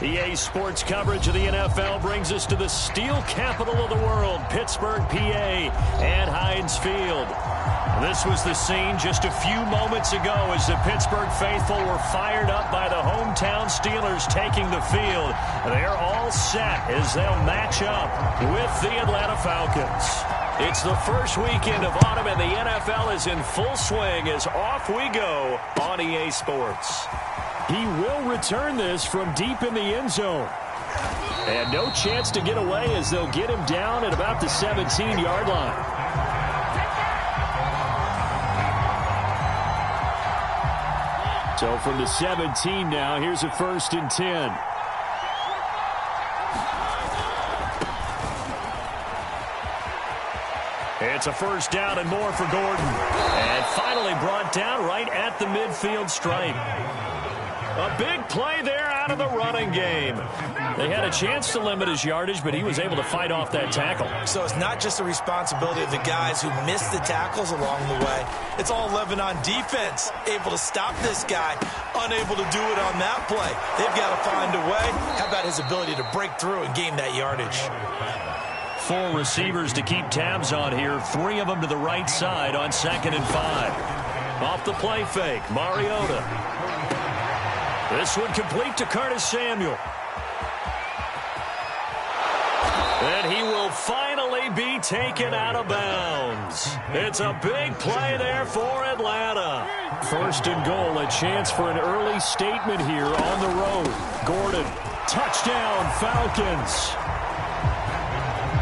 EA Sports coverage of the NFL brings us to the steel capital of the world, Pittsburgh, PA, at Heinz Field. This was the scene just a few moments ago as the Pittsburgh faithful were fired up by the hometown Steelers taking the field. They're all set as they'll match up with the Atlanta Falcons. It's the first weekend of autumn, and the NFL is in full swing as off we go on EA Sports. He will return this from deep in the end zone. And no chance to get away as they'll get him down at about the 17-yard line. So from the 17 now, here's a 1st and 10. It's a first down and more for Gordon. And finally brought down right at the midfield stripe. A big play there out of the running game. They had a chance to limit his yardage, but he was able to fight off that tackle. So it's not just the responsibility of the guys who missed the tackles along the way. It's all 11 on defense, able to stop this guy, unable to do it on that play. They've got to find a way. How about his ability to break through and gain that yardage? 4 receivers to keep tabs on here. 3 of them to the right side on 2nd and 5. Off the play fake, Mariota. This one complete to Curtis Samuel. And he will finally be taken out of bounds. It's a big play there for Atlanta. 1st and goal, a chance for an early statement here on the road. Gordon, touchdown Falcons.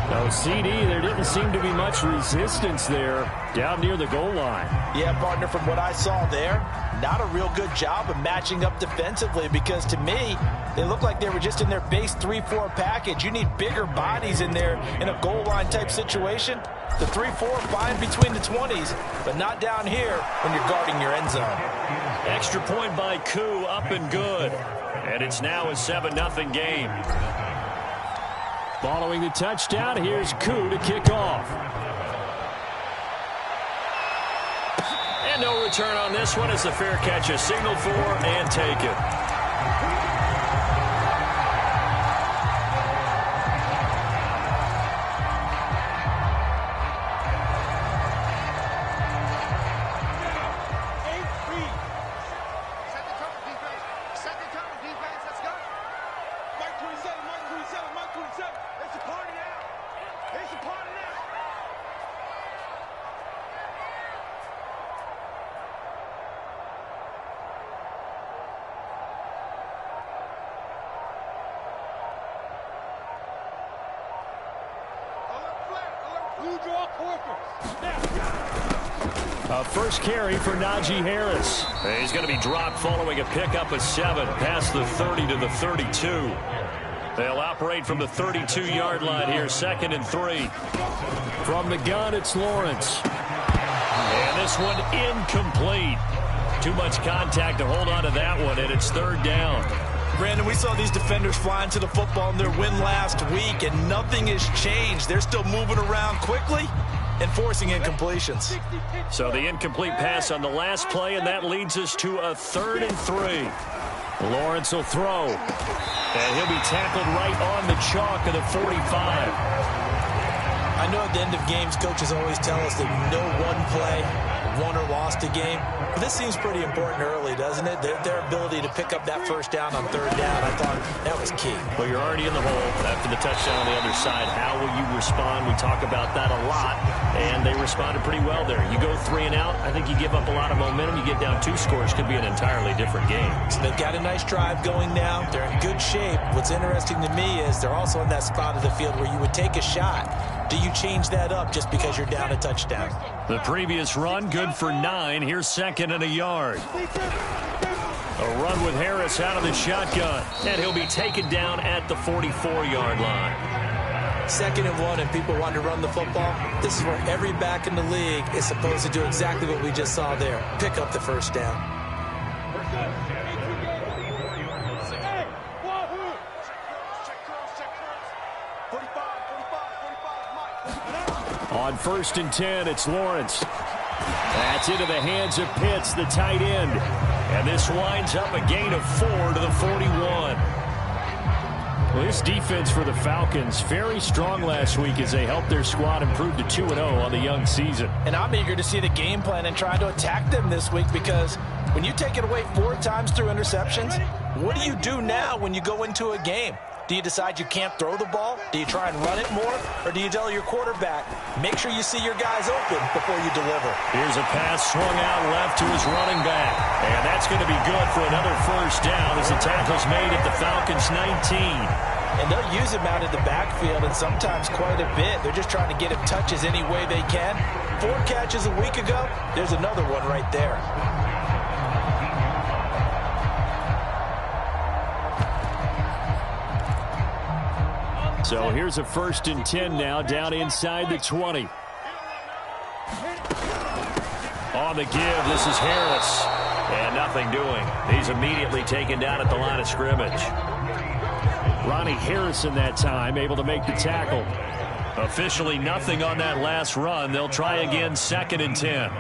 No, CD, there didn't seem to be much resistance there down near the goal line. Yeah, partner, from what I saw there, not a real good job of matching up defensively because to me, they look like they were just in their base 3-4 package. You need bigger bodies in there in a goal line type situation. The 3-4 fine between the 20s, but not down here when you're guarding your end zone. Extra point by Koo, up and good. And it's now a 7-0 game. Following the touchdown, here's Koo to kick off. And no return on this one as the fair catch is signaled for and taken. A first carry for Najee Harris. He's going to be dropped following a pickup of 7 past the 30 to the 32. They'll operate from the 32-yard line here, 2nd and 3. From the gun, it's Lawrence. And this one incomplete. Too much contact to hold on to that one, and it's 3rd down. Brandon, we saw these defenders flying to the football in their win last week, and nothing has changed. They're still moving around quickly and forcing incompletions. So the incomplete pass on the last play, and that leads us to a 3rd and 3. Lawrence will throw, and he'll be tackled right on the chalk of the 45. I know at the end of games, coaches always tell us that no one play won or lost a game. But this seems pretty important early, doesn't it? Their ability to pick up that 1st down on 3rd down, I thought that was key. Well, you're already in the hole after the touchdown on the other side. How will you respond? We talk about that a lot, and they responded pretty well there. You go 3 and out, I think you give up a lot of momentum. You get down 2 scores, could be an entirely different game. So they've got a nice drive going now. They're in good shape. What's interesting to me is they're also in that spot of the field where you would take a shot. Do you change that up just because you're down a touchdown? The previous run, good for 9. Here's 2nd and a yard. A run with Harris out of the shotgun. And he'll be taken down at the 44-yard line. 2nd and 1, and people want to run the football. This is where every back in the league is supposed to do exactly what we just saw there. Pick up the 1st down. On 1st and 10, it's Lawrence. That's into the hands of Pitts, the tight end. And this winds up a gain of 4 to the 41. Well, this defense for the Falcons, very strong last week as they helped their squad improve to 2-0 on the young season. And I'm eager to see the game plan and try to attack them this week, because when you take it away 4 times through interceptions, what do you do now when you go into a game? Do you decide you can't throw the ball? Do you try and run it more? Or do you tell your quarterback, make sure you see your guys open before you deliver? Here's a pass swung out left to his running back. And that's going to be good for another first down as the tackle's made at the Falcons' 19. And they'll use him out in the backfield, and sometimes quite a bit. They're just trying to get him touches any way they can. 4 catches a week ago, there's another one right there. So here's a 1st and 10 now, down inside the 20. On the give, this is Harris. And nothing doing. He's immediately taken down at the line of scrimmage. Ronnie Harrison that time able to make the tackle. Officially nothing on that last run. They'll try again, 2nd and 10.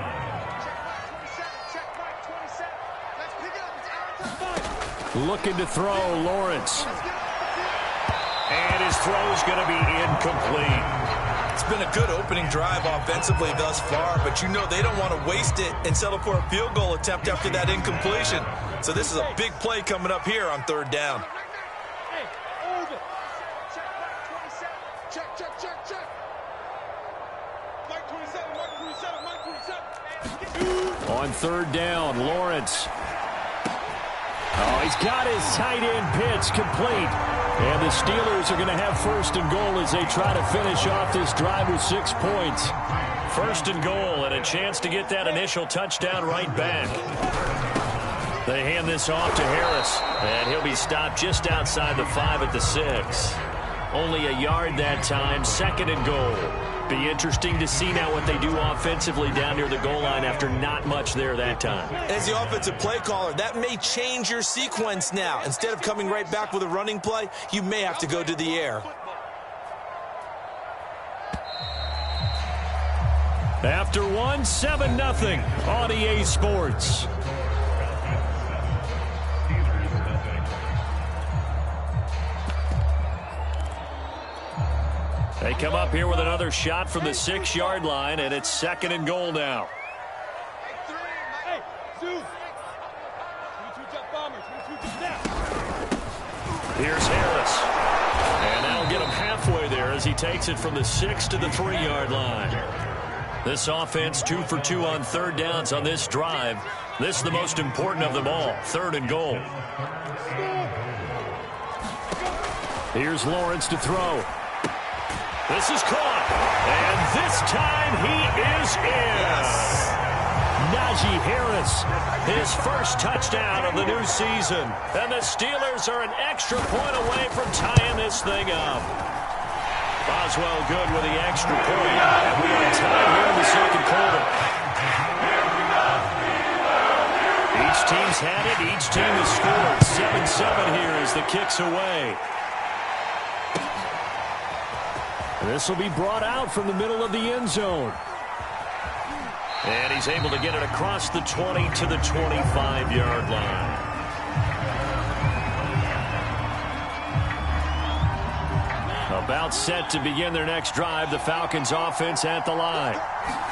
Looking to throw, Lawrence. And his throw is going to be incomplete. It's been a good opening drive offensively thus far, but you know they don't want to waste it and settle for a field goal attempt after that incompletion. So this is a big play coming up here on 3rd down. On 3rd down, Lawrence. Oh, he's got his tight end pitch complete. And the Steelers are going to have 1st and goal as they try to finish off this drive with 6 points. 1st and goal, and a chance to get that initial touchdown right back. They hand this off to Harris, and he'll be stopped just outside the 5 at the 6. Only a yard that time, 2nd and goal. Be interesting to see now what they do offensively down near the goal line after not much there that time. As the offensive play caller, that may change your sequence now. Instead of coming right back with a running play, you may have to go to the air. After 1, 7-0 on EA Sports. They come up here with another shot from the 6-yard line, and it's 2nd and goal now. Here's Harris. And that'll get him halfway there as he takes it from the 6 to the 3-yard line. This offense 2 for 2 on 3rd downs on this drive. This is the most important of them all, 3rd and goal. Here's Lawrence to throw. This is caught, and this time he is in. Yes. Najee Harris, his first touchdown of the new season. And the Steelers are an extra point away from tying this thing up. Boswell good with the extra point, and we are tied here in the 2nd quarter. Each team's had it, each team has scored. 7-7 here as the kick's away. This will be brought out from the middle of the end zone. And he's able to get it across the 20 to the 25-yard line. About set to begin their next drive, the Falcons offense at the line.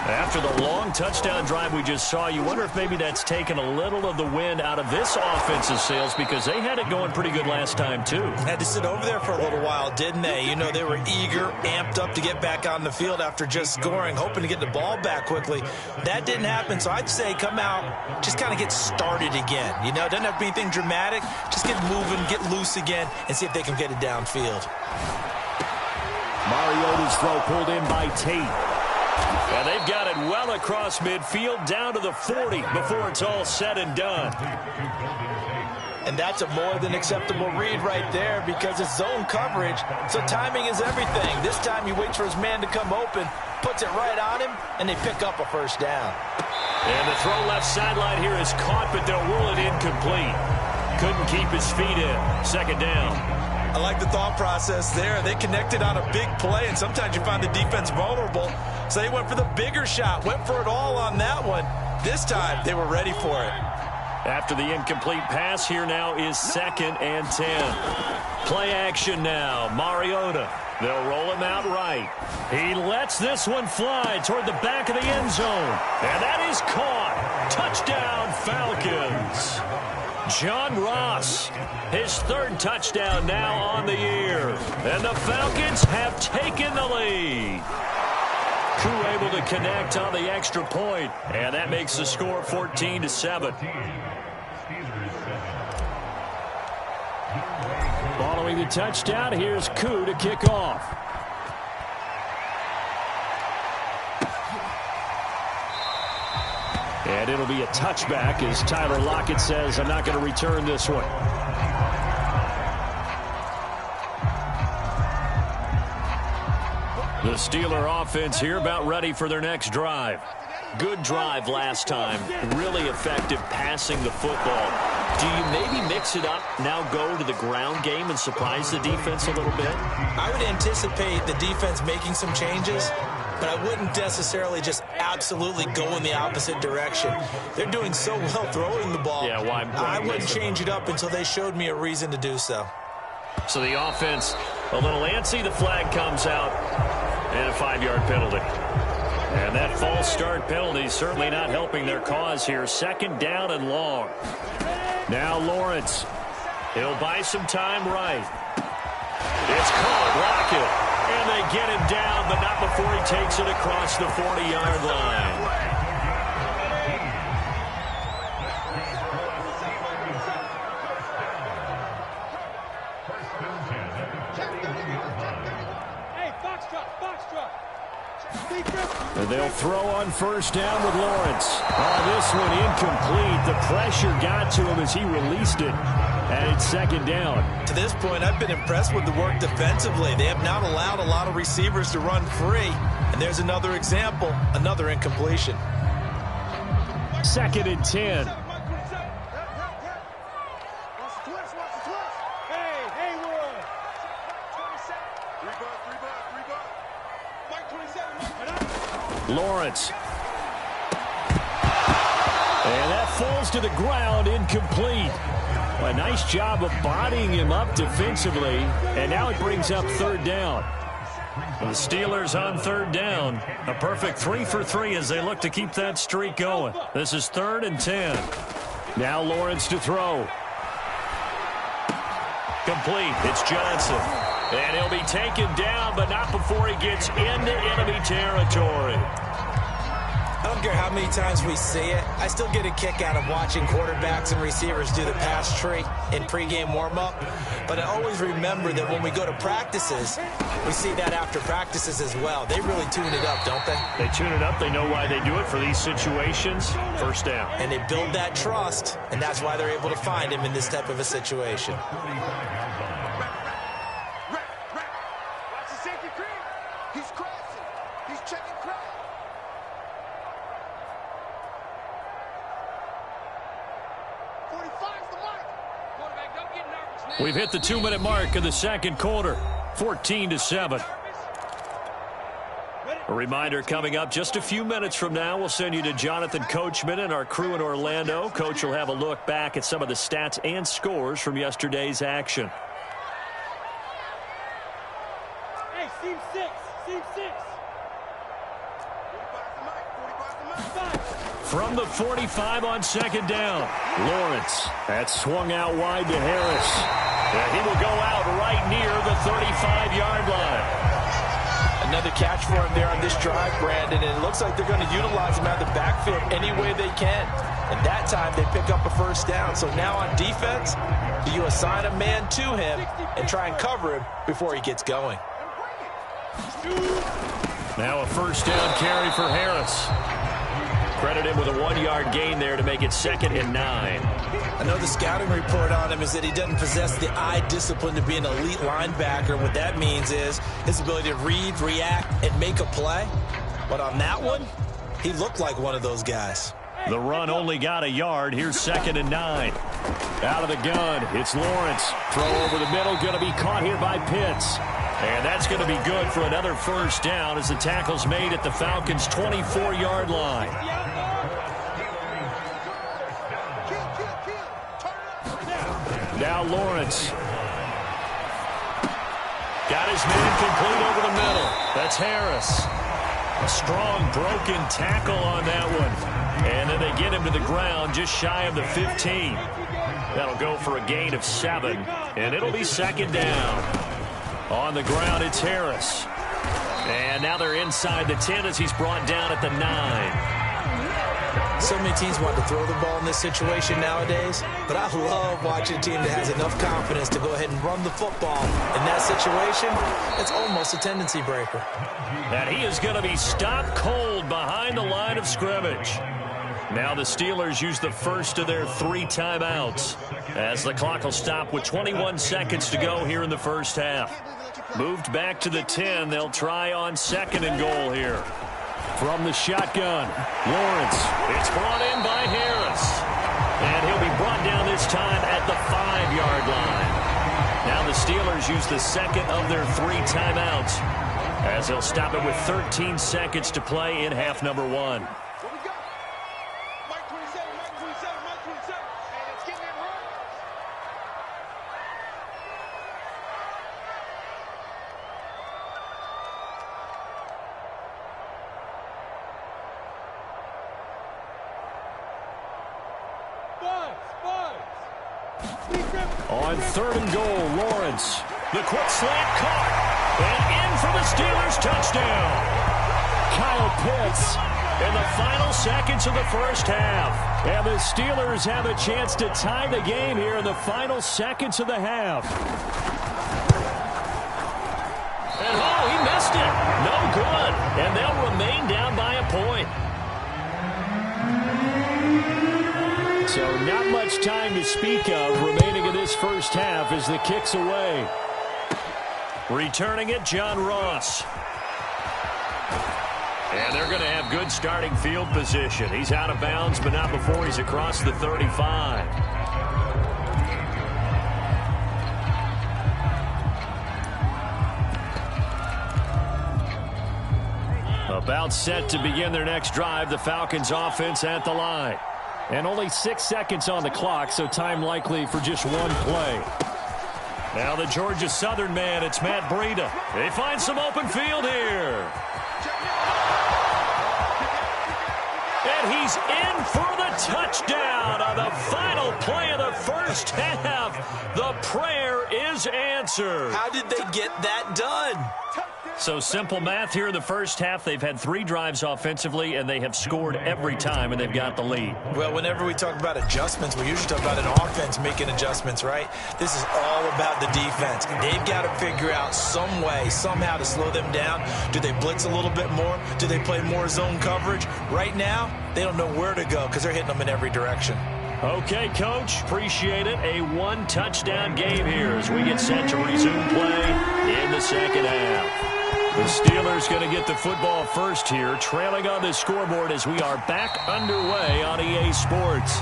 After the long touchdown drive we just saw, you wonder if maybe that's taken a little of the wind out of this offensive sails, because they had it going pretty good last time too. Had to sit over there for a little while, didn't they? You know, they were eager, amped up to get back on the field after just scoring, hoping to get the ball back quickly. That didn't happen, so I'd say come out, just kind of get started again. You know, it doesn't have to be anything dramatic. Just get moving, get loose again, and see if they can get it downfield. Mariota's throw pulled in by Tate. And they've got it well across midfield down to the 40 before it's all said and done. And that's a more than acceptable read right there, because it's zone coverage, so timing is everything. This time he waits for his man to come open, puts it right on him, and they pick up a 1st down. And the throw left sideline here is caught, but they'll rule it incomplete. Couldn't keep his feet in. 2nd down. I like the thought process there. They connected on a big play, and sometimes you find the defense vulnerable. So they went for the bigger shot, went for it all on that one. This time, they were ready for it. After the incomplete pass, here now is 2nd and 10. Play action now. Mariota. They'll roll him out right. He lets this one fly toward the back of the end zone. And that is caught. Touchdown, Falcons. John Ross, his third touchdown now on the year. And the Falcons have taken the lead. Koo able to connect on the extra point. And that makes the score 14-7. Following the touchdown, here's Koo to kick off. And it'll be a touchback as Tyler Lockett says, I'm not going to return this one. The Steeler offense here about ready for their next drive. Good drive last time. Really effective passing the football. Do you maybe mix it up, now go to the ground game and surprise the defense a little bit? I would anticipate the defense making some changes, but I wouldn't necessarily just absolutely go in the opposite direction. They're doing so well throwing the ball. Yeah, why I wouldn't change it up until they showed me a reason to do so. So the offense a little antsy. The flag comes out and a 5-yard penalty. And that false start penalty certainly not helping their cause here. Second down and long. Now Lawrence. He'll buy some time right. It's caught. Lockett. And they get him down, but not before he takes it across the 40-yard line. And they'll throw on first down with Lawrence. Oh, this one incomplete. The pressure got to him as he released it. And it's second down. To this point, I've been impressed with the work defensively. They have not allowed a lot of receivers to run free. And there's another example, another incompletion. Second and 10. Lawrence. And that falls to the ground, incomplete. A nice job of bodying him up defensively. And now it brings up third down. The Steelers on third down. A perfect 3 for 3 as they look to keep that streak going. This is 3rd and 10. Now Lawrence to throw. Complete. It's Johnson. And he'll be taken down, but not before he gets into enemy territory. I don't care how many times we see it. I still get a kick out of watching quarterbacks and receivers do the pass tree in pregame warm-up. But I always remember that when we go to practices, we see that after practices as well. They really tune it up, don't they? They tune it up. They know why they do it for these situations. First down. And they build that trust, and that's why they're able to find him in this type of a situation. We've hit the 2-minute mark of the second quarter, 14-7. A reminder coming up just a few minutes from now, we'll send you to Jonathan Coachman and our crew in Orlando. Coach will have a look back at some of the stats and scores from yesterday's action. Hey, seam 6, seam 6. From the 45 on second down, Lawrence. That swung out wide to Harris. And he will go out right near the 35-yard line. Another catch for him there on this drive, Brandon, and it looks like they're going to utilize him out of the backfield any way they can. And that time they pick up a first down. So now on defense, do you assign a man to him and try and cover him before he gets going? Now a first down carry for Harris. Credit him with a 1-yard gain there to make it 2nd and 9. I know the scouting report on him is that he doesn't possess the eye discipline to be an elite linebacker. What that means is his ability to read, react, and make a play. But on that one, he looked like one of those guys. The run only got a yard. Here's 2nd and 9. Out of the gun, it's Lawrence. Throw over the middle, going to be caught here by Pitts. And that's going to be good for another first down as the tackle's made at the Falcons' 24-yard line. Now Lawrence. Got his man complete over the middle. That's Harris. A strong broken tackle on that one. And then they get him to the ground just shy of the 15. That'll go for a gain of 7. And it'll be second down. On the ground, it's Harris. And now they're inside the 10 as he's brought down at the 9. So many teams want to throw the ball in this situation nowadays, but I love watching a team that has enough confidence to go ahead and run the football. In that situation, it's almost a tendency breaker. And he is going to be stopped cold behind the line of scrimmage. Now the Steelers use the first of their 3 timeouts as the clock will stop with 21 seconds to go here in the first half. Moved back to the 10. They'll try on 2nd and goal here. From the shotgun, Lawrence. It's brought in by Harris. And he'll be brought down this time at the 5-yard line. Now the Steelers use the second of their 3 timeouts as they'll stop it with 13 seconds to play in half number 1. On 3rd and goal, Lawrence. The quick slant caught. And in for the Steelers touchdown. Kyle Pitts in the final seconds of the first half. And the Steelers have a chance to tie the game here in the final seconds of the half. And oh, he missed it. No good. And they'll remain down by a point. So not much time to speak of remaining in this first half as the kick's away. Returning it, John Ross. And they're going to have good starting field position. He's out of bounds, but not before he's across the 35. About set to begin their next drive, the Falcons offense at the line. And only 6 seconds on the clock, so time likely for just one play. Now the Georgia Southern man, it's Matt Breida. They find some open field here. And he's in for the touchdown on the final play of the first half. The prayer is answered. How did they get that done? So simple math here in the first half. They've had 3 drives offensively, and they have scored every time, and they've got the lead. Well, whenever we talk about adjustments, we usually talk about an offense making adjustments, right? This is all about the defense. They've got to figure out some way, somehow to slow them down. Do they blitz a little bit more? Do they play more zone coverage? Right now, they don't know where to go because they're hitting them in every direction. Okay, Coach, appreciate it. A 1-touchdown game here as we get set to resume play in the second half. The Steelers going to get the football first here, trailing on the scoreboard as we are back underway on EA Sports.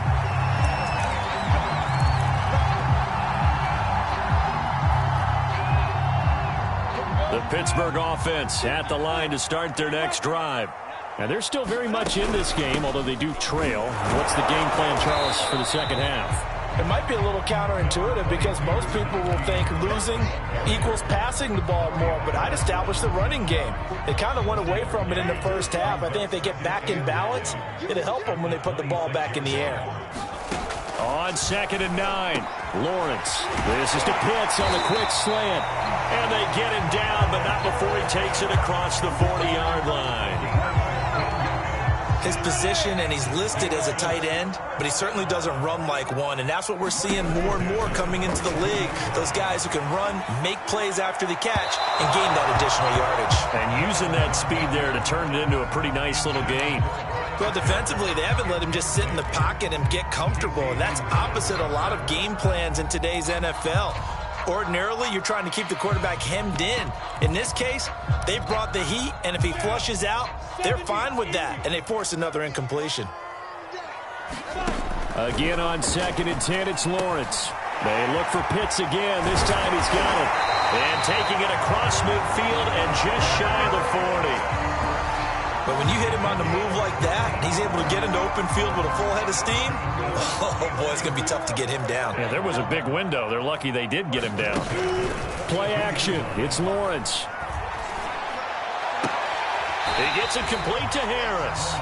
The Pittsburgh offense at the line to start their next drive. And they're still very much in this game, although they do trail. What's the game plan, Charles, for the second half? It might be a little counterintuitive because most people will think losing equals passing the ball more, but I'd establish the running game. They kind of went away from it in the first half. I think if they get back in balance, it'll help them when they put the ball back in the air. On 2nd and 9, Lawrence. This is to Pitts on the quick slant. And they get him down, but not before he takes it across the 40-yard line. His position, and he's listed as a tight end, but he certainly doesn't run like one, and that's what we're seeing more and more coming into the league. Those guys who can run, make plays after the catch, and gain that additional yardage. And using that speed there to turn it into a pretty nice little game. Well, defensively, they haven't let him just sit in the pocket and get comfortable, and that's opposite a lot of game plans in today's NFL. Ordinarily, you're trying to keep the quarterback hemmed in. In this case, they brought the heat, and if he flushes out, they're fine with that, and they force another incompletion. Again on 2nd and 10, it's Lawrence. They look for Pitts again. This time he's got it. And taking it across midfield and just shy of the 40. But when you hit him on on the move like that, he's able to get into open field with a full head of steam. Oh, boy, it's going to be tough to get him down. Yeah, there was a big window. They're lucky they did get him down. Play action. It's Lawrence. He gets it complete to Harris.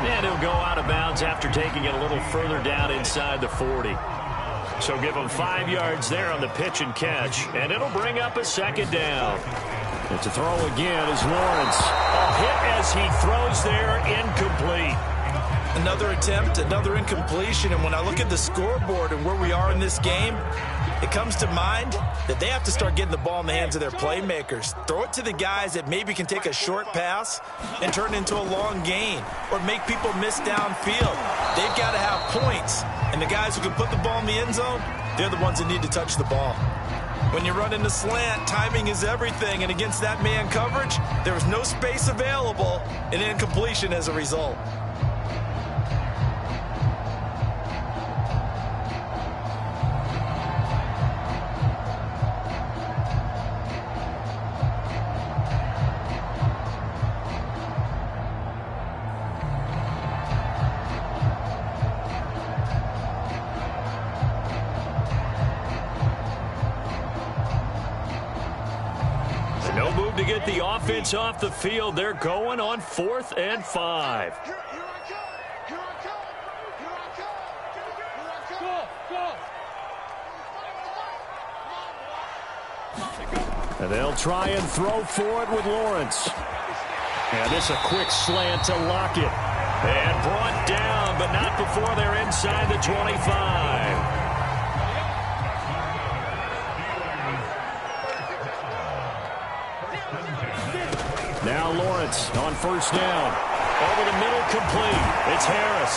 And he'll go out of bounds after taking it a little further down inside the 40. So give him 5 yards there on the pitch and catch, and it'll bring up a second down. And to throw again is Lawrence. A hit as he throws there, incomplete. Another attempt, another incompletion, and when I look at the scoreboard and where we are in this game, it comes to mind that they have to start getting the ball in the hands of their playmakers. Throw it to the guys that maybe can take a short pass and turn it into a long gain or make people miss downfield. They've got to have points, and the guys who can put the ball in the end zone, they're the ones that need to touch the ball. When you run in the slant, timing is everything, and against that man coverage, there was no space available, and incompletion as a result. No move to get the offense off the field. They're going on 4th and 5. And they'll try and throw for it with Lawrence. And this a quick slant to Lockett. And brought down, but not before they're inside the 25. Now Lawrence on 1st down. Over the middle, complete. It's Harris.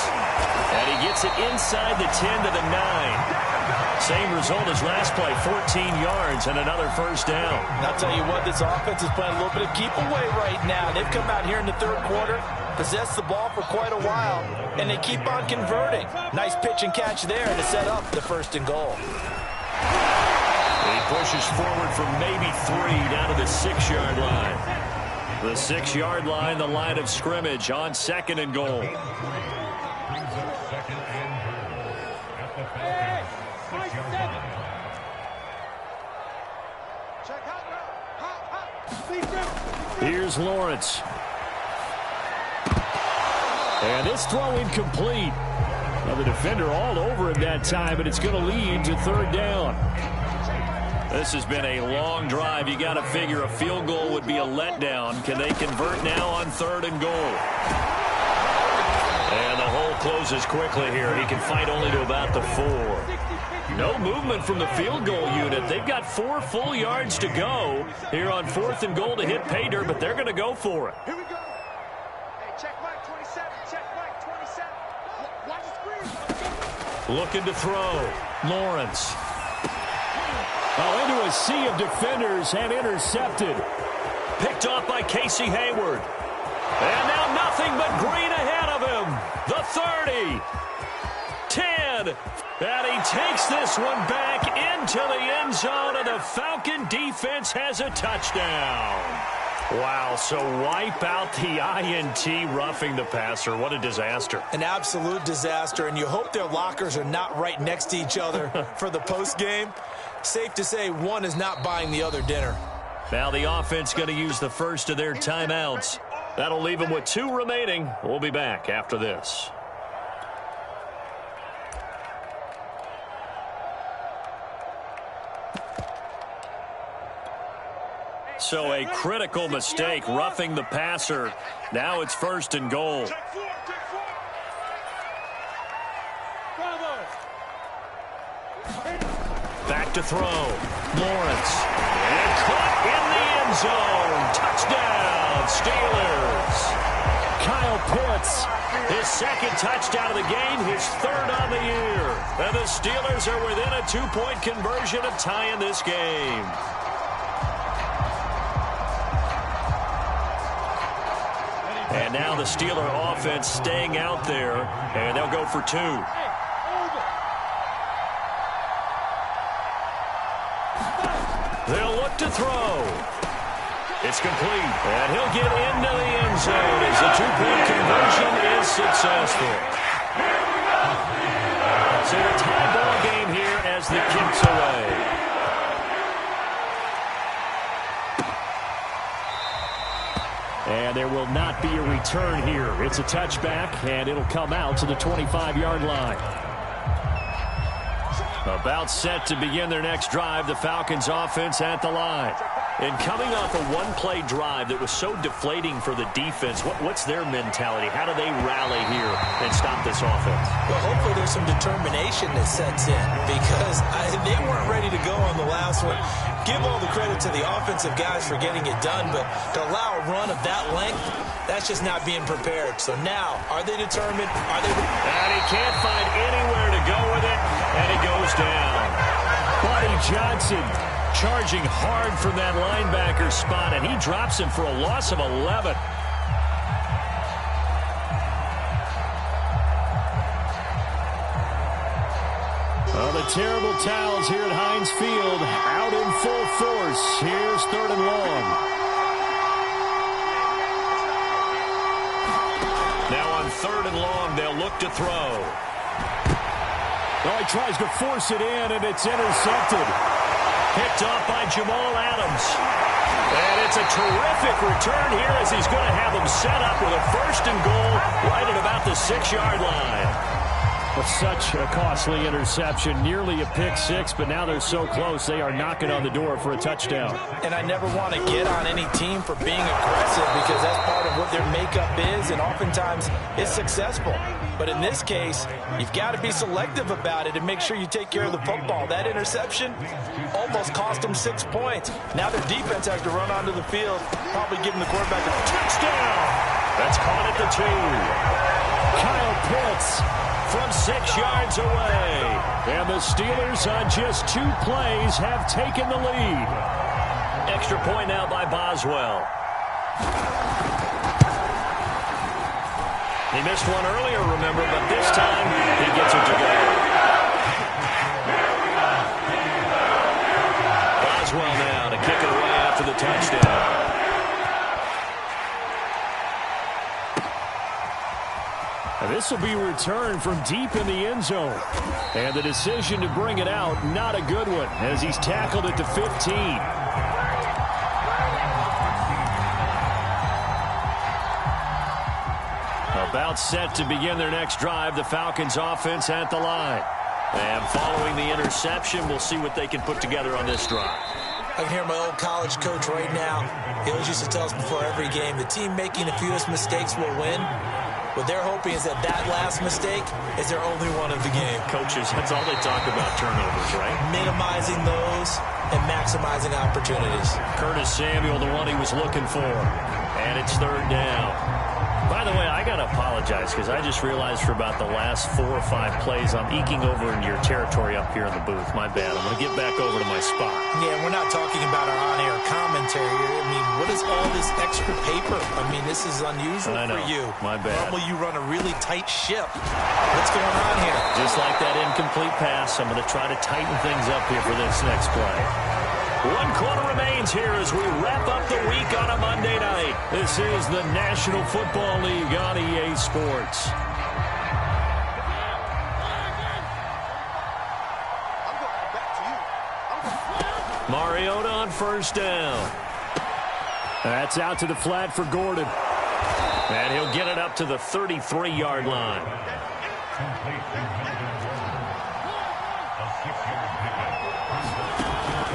And he gets it inside the 10 to the 9. Same result as last play, 14 yards and another 1st down. And I'll tell you what, this offense is playing a little bit of keep away right now. They've come out here in the 3rd quarter, possessed the ball for quite a while, and they keep on converting. Nice pitch and catch there to set up the 1st and goal. He pushes forward from maybe 3 down to the 6-yard line. The 6-yard line, the line of scrimmage on 2nd and goal. Here's Lawrence. And this throw incomplete. Well, the defender all over him that time, but it's going to lead to 3rd down. This has been a long drive. You got to figure a field goal would be a letdown. Can they convert now on 3rd and goal? And the hole closes quickly here. He can fight only to about the 4. No movement from the field goal unit. They've got 4 full yards to go here on 4th and goal to hit pay dirt, but they're going to go for it. Here we go. Hey, check Mike 27. Check Mike 27. Watch the screen. Looking to throw. Lawrence. Oh, into a sea of defenders and intercepted. Picked off by Casey Hayward. And now nothing but green ahead of him. The 30. 10. And he takes this one back into the end zone, and the Falcon defense has a touchdown. Wow, so wipe out the INT, roughing the passer. What a disaster. An absolute disaster, and you hope their lockers are not right next to each other for the postgame. Safe to say one is not buying the other dinner. Now the offense going to use the first of their timeouts. That'll leave them with 2 remaining. We'll be back after this. So a critical mistake, roughing the passer. Now it's 1st and goal. Back to throw. Lawrence. And caught in the end zone. Touchdown, Steelers. Kyle Pitts, his 2nd touchdown of the game, his 3rd on the year. And the Steelers are within a 2-point conversion of tying this game. And now the Steeler offense staying out there, and they'll go for 2. They'll look to throw. It's complete, and he'll get into the end zone as a 2-point conversion. successful. So a tie ball game here as the kick's away. And there will not be a return here. It's a touchback, and it'll come out to the 25-yard line. About set to begin their next drive, the Falcons offense at the line. And coming off a one-play drive that was so deflating for the defense, what's their mentality? How do they rally here and stop this offense? Well, hopefully there's some determination that sets in because they weren't ready to go on the last one. Give all the credit to the offensive guys for getting it done, but to allow a run of that length, that's just not being prepared. So now, are they determined? Are they? And he can't find anywhere to go with it, and it goes down. Buddy Johnson charging hard from that linebacker spot, and he drops him for a loss of 11. Well, the terrible towels here at Heinz Field out in full force. Here's 3rd and long. Now on 3rd and long, they'll look to throw. Well, he tries to force it in, and it's intercepted. Picked off by Jamal Adams. And it's a terrific return here as he's going to have them set up with a 1st and goal right at about the 6-yard line. With such a costly interception, nearly a pick six, but now they're so close they are knocking on the door for a touchdown. And I never want to get on any team for being aggressive because that's part of what their makeup is, and oftentimes it's successful. But in this case, you've got to be selective about it and make sure you take care of the football. That interception almost cost them 6 points. Now their defense has to run onto the field, probably giving the quarterback a touchdown. That's caught at the 2. Kyle Pitts from 6 yards away. And the Steelers on just 2 plays have taken the lead. Extra point now by Boswell. He missed one earlier, remember, but this time he gets it to go. Boswell now to kick it away after the touchdown. And this will be returned from deep in the end zone. And the decision to bring it out, not a good one, as he's tackled at the 15. About set to begin their next drive, the Falcons offense at the line. And following the interception, we'll see what they can put together on this drive. I can hear my old college coach right now. He always used to tell us before every game, the team making the fewest mistakes will win. What they're hoping is that last mistake is their only one of the game. Coaches, that's all they talk about, turnovers, right? Minimizing those and maximizing opportunities. Curtis Samuel, the one he was looking for. And it's 3rd down. By the way, I got to apologize because I just realized for about the last 4 or 5 plays I'm eking over into your territory up here in the booth. My bad. I'm going to get back over to my spot. Yeah, we're not talking about our on-air commentary here. I mean, what is all this extra paper? I mean, this is unusual for you. My bad. Normally you run a really tight ship. What's going on here? Just like that incomplete pass, I'm going to try to tighten things up here for this next play. 1 quarter remains here as we wrap up the week on a Monday night. This is the National Football League on EA Sports. Mariota on 1st down. That's out to the flat for Gordon. And he'll get it up to the 33-yard line.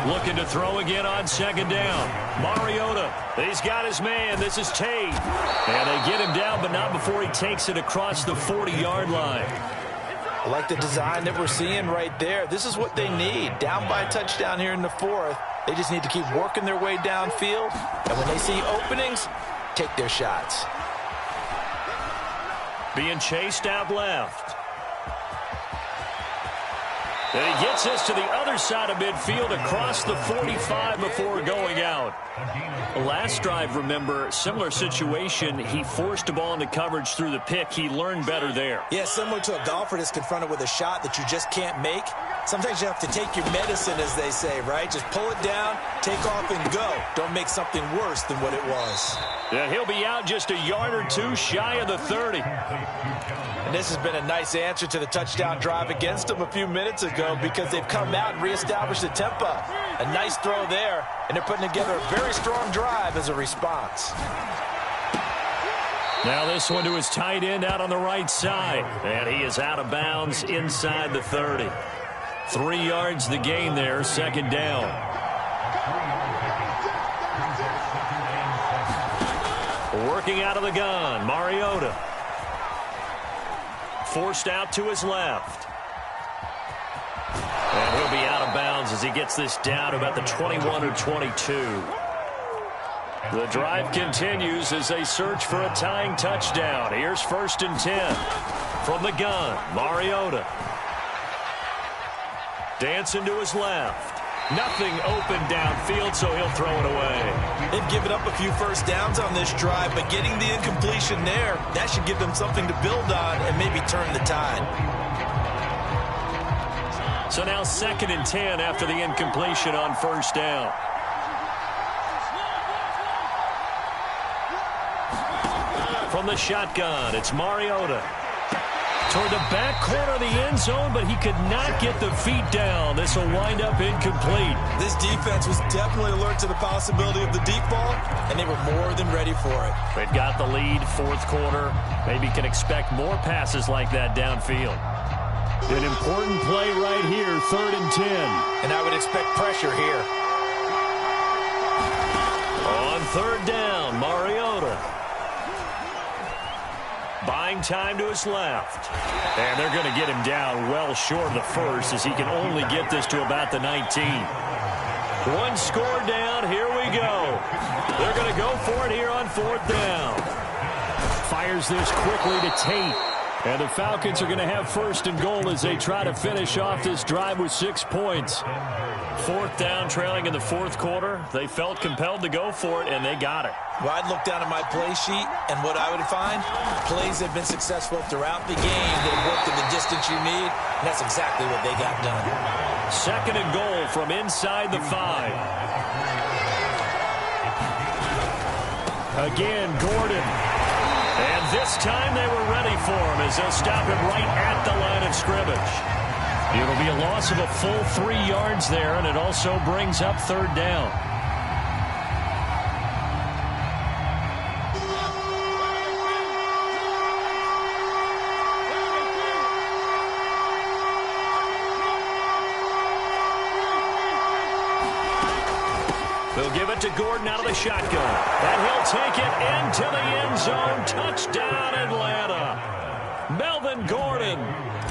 Looking to throw again on 2nd down. Mariota, he's got his man. This is Tate. And they get him down, but not before he takes it across the 40-yard line. I like the design that we're seeing right there. This is what they need. Down by a touchdown here in the 4th. They just need to keep working their way downfield. And when they see openings, take their shots. Being chased out left. And he gets us to the other side of midfield across the 45 before going out. Last drive, remember, similar situation. He forced a ball into coverage through the pick. He learned better there. Yeah, similar to a golfer that's confronted with a shot that you just can't make. Sometimes you have to take your medicine, as they say, right? Just pull it down, take off, and go. Don't make something worse than what it was. Yeah, he'll be out just a yard or two shy of the 30. And this has been a nice answer to the touchdown drive against them a few minutes ago because they've come out and reestablished the tempo. A nice throw there, and they're putting together a very strong drive as a response. Now this one to his tight end out on the right side. And he is out of bounds inside the 30. 3 yards the gain there, second down. Working out of the gun, Mariota. Forced out to his left. And he'll be out of bounds as he gets this down about the 21 or 22. The drive continues as they search for a tying touchdown. Here's 1st and 10 from the gun, Mariota. Dancing to his left. Nothing open downfield, so he'll throw it away. They've given up a few first downs on this drive, but getting the incompletion there, that should give them something to build on and maybe turn the tide. So now 2nd and 10 after the incompletion on 1st down. From the shotgun, it's Mariota. Toward the back corner of the end zone, but he could not get the feet down. This will wind up incomplete. This defense was definitely alert to the possibility of the deep ball, and they were more than ready for it. They've got the lead, 4th quarter. Maybe can expect more passes like that downfield. An important play right here, 3rd and 10. And I would expect pressure here. On 3rd down, Mariota. Buying time to his left. And they're going to get him down well short of the 1st as he can only get this to about the 19. 1 score down. Here we go. They're going to go for it here on 4th down. Fires this quickly to Tate. And the Falcons are going to have 1st and goal as they try to finish off this drive with 6 points. 4th down, trailing in the 4th quarter. They felt compelled to go for it, and they got it. Well, I'd look down at my play sheet, and what I would find, plays have been successful throughout the game that have worked in the distance you need, and that's exactly what they got done. 2nd and goal from inside the 5. Again, Gordon. And this time they were ready for him as they'll stop him right at the line of scrimmage. It'll be a loss of a full 3 yards there, and it also brings up 3rd down. They'll give it to Gordon out of the shotgun. And he'll take it into the end zone. Touchdown, Atlanta. Melvin Gordon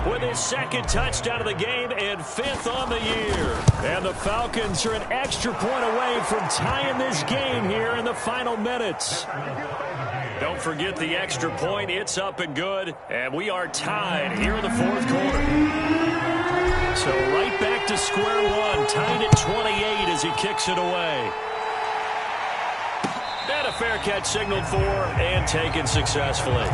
with his 2nd touchdown of the game and 5th on the year. And the Falcons are an extra point away from tying this game here in the final minutes. Don't forget the extra point. It's up and good. And we are tied here in the 4th quarter. So right back to square one, tied at 28 as he kicks it away. And a fair catch signaled for and taken successfully.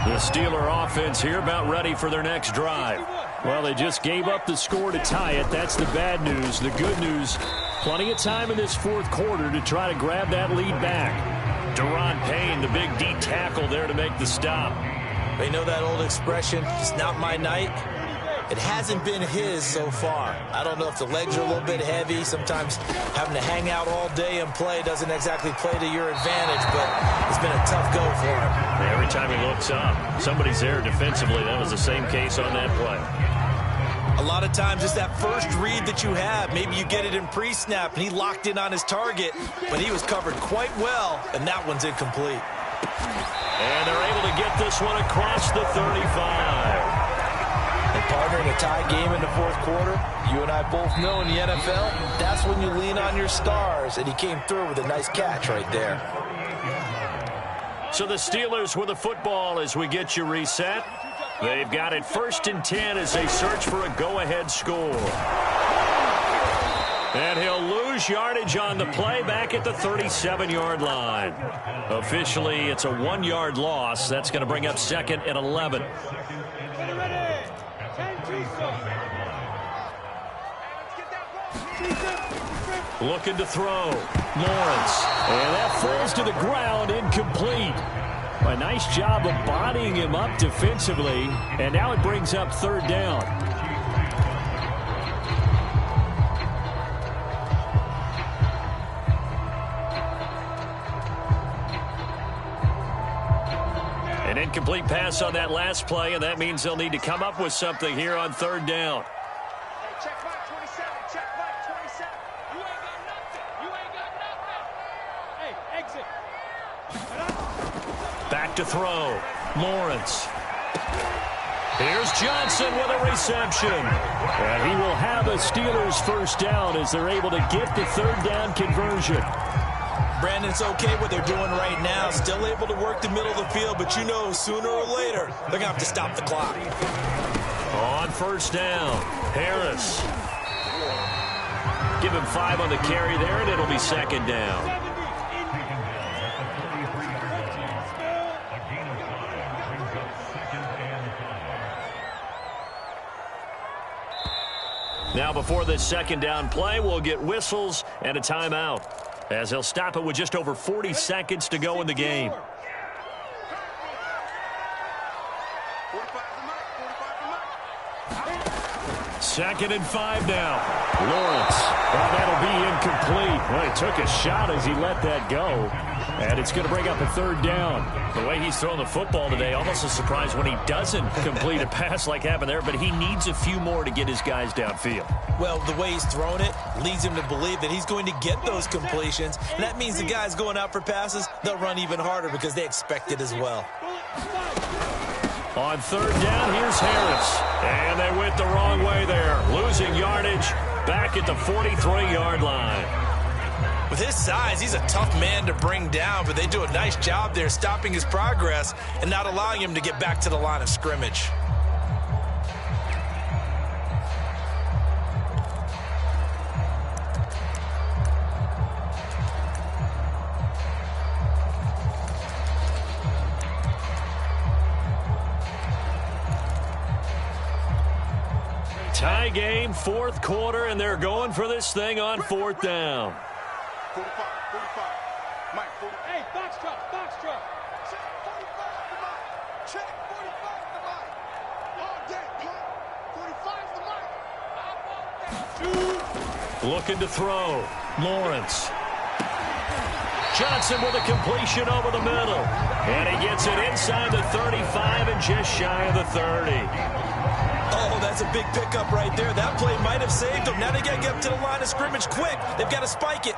The Steeler offense here about ready for their next drive. Well, they just gave up the score to tie it. That's the bad news. The good news, plenty of time in this 4th quarter to try to grab that lead back. Deron Payne, the big D tackle there to make the stop. They know that old expression, it's not my night. It hasn't been his so far. I don't know if the legs are a little bit heavy. Sometimes having to hang out all day and play doesn't exactly play to your advantage, but it's been a tough go for him. Every time he looks up, somebody's there defensively. That was the same case on that play. A lot of times it's that first read that you have. Maybe you get it in pre-snap, and he locked in on his target, but he was covered quite well, and that one's incomplete. And they're able to get this one across the 35. And partner, in a tie game in the 4th quarter, you and I both know in the NFL, that's when you lean on your stars, and he came through with a nice catch right there. So the Steelers with the football as we get you reset. They've got it 1st and 10 as they search for a go-ahead score. And he'll lose yardage on the play back at the 37-yard line. Officially, it's a 1-yard loss. That's going to bring up second and 11. Looking to throw. Lawrence. And that falls to the ground, incomplete. A nice job of bodying him up defensively. And now it brings up third down. An incomplete pass on that last play, and that means they'll need to come up with something here on third down. Hey, check Mike 27. Check Mike 27. You ain't got nothing. You ain't got nothing. Hey, exit. Back to throw. Lawrence. Here's Johnson with a reception. And he will have a Steelers first down as they're able to get the third down conversion. Brandon, it's okay what they're doing right now. Still able to work the middle of the field, but you know sooner or later they're going to have to stop the clock. On first down, Harris. Give him 5 on the carry there, and it'll be second down. Now before this second down play, we'll get whistles and a timeout, as they'll stop it with just over 40 seconds to go in the game. Second and 5 now. Lawrence. Well, that'll be incomplete. Well, he took a shot as he let that go. And it's going to bring up a third down. The way he's throwing the football today, almost a surprise when he doesn't complete a pass like happened there, but he needs a few more to get his guys downfield. Well, the way he's thrown it leads him to believe that he's going to get those completions. And that means the guys going out for passes, they'll run even harder because they expect it as well. On third down, here's Harris. And they went the wrong way there. Losing yardage back at the 43-yard line. With his size, he's a tough man to bring down, but they do a nice job there stopping his progress and not allowing him to get back to the line of scrimmage. Tie game, fourth quarter, and they're going for this thing on fourth down. 45. Mike, 40. Hey, box truck. Check 45 to Mike. Check 45 to Mike. All day, punt. 45 to Mike. Looking to throw. Lawrence. Johnson with a completion over the middle. And he gets it inside the 35 and just shy of the 30. Oh, that's a big pickup right there. That play might have saved them. Now they got to get up to the line of scrimmage quick. They've got to spike it.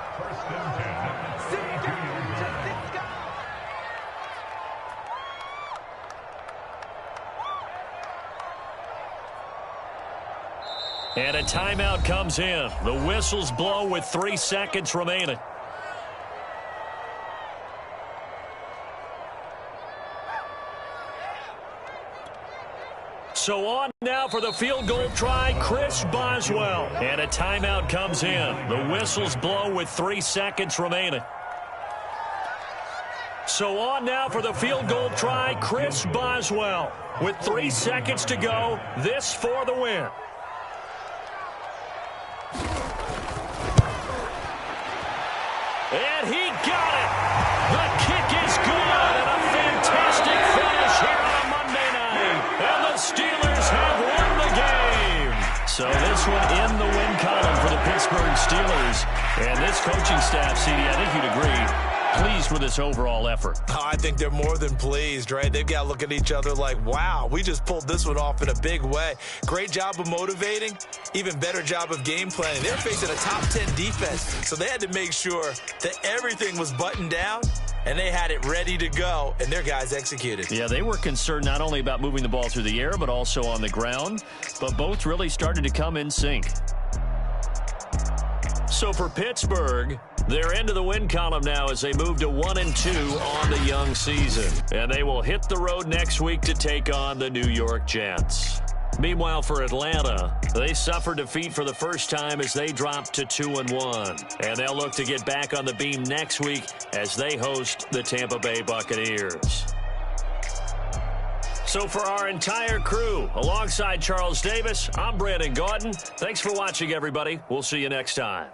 And a timeout comes in. The whistles blow with 3 seconds remaining. So on now for the field goal try, Chris Boswell. And a timeout comes in. The whistles blow with 3 seconds remaining. So on now for the field goal try, Chris Boswell. With 3 seconds to go, this for the win. And he got it. The kick is good, and a fantastic finish here on a Monday night. And the Steelers have won the game. So this one in the win column for the Pittsburgh Steelers. And this coaching staff, CD, I think you'd agree, pleased with this overall effort. Oh, I think they're more than pleased, right? They've got to look at each other like, wow, we just pulled this one off in a big way. Great job of motivating, even better job of game planning. They're facing a top 10 defense, so they had to make sure that everything was buttoned down, and they had it ready to go, and their guys executed. Yeah, they were concerned not only about moving the ball through the air, but also on the ground, but both really started to come in sync. So for Pittsburgh, they're into the win column now as they move to 1-2 on the young season. And they will hit the road next week to take on the New York Jets. Meanwhile, for Atlanta, they suffered defeat for the first time as they dropped to 2-1. And they'll look to get back on the beam next week as they host the Tampa Bay Buccaneers. So for our entire crew, alongside Charles Davis, I'm Brandon Gaudin. Thanks for watching, everybody. We'll see you next time.